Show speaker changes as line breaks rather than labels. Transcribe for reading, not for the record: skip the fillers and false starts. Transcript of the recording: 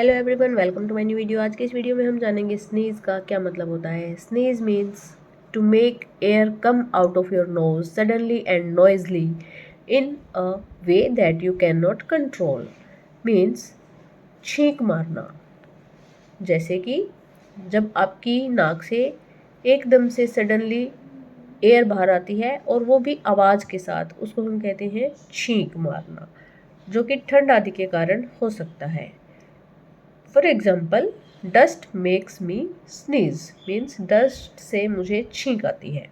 Hello everyone, welcome to my new video. आज के इस वीडियो में हम जानेंगे स्नीज का क्या मतलब होता है। Sneeze means to make air come out of your nose suddenly and noisily in a way that you can not control. Means छींक मारना, जैसे कि जब आपकी नाक से एकदम से सडनली एयर बाहर आती है और वो भी आवाज़ के साथ, उसको हम कहते हैं छींक मारना, जो कि ठंड आदि के कारण हो सकता है। For example, dust makes me sneeze means dust से मुझे छींक आती है।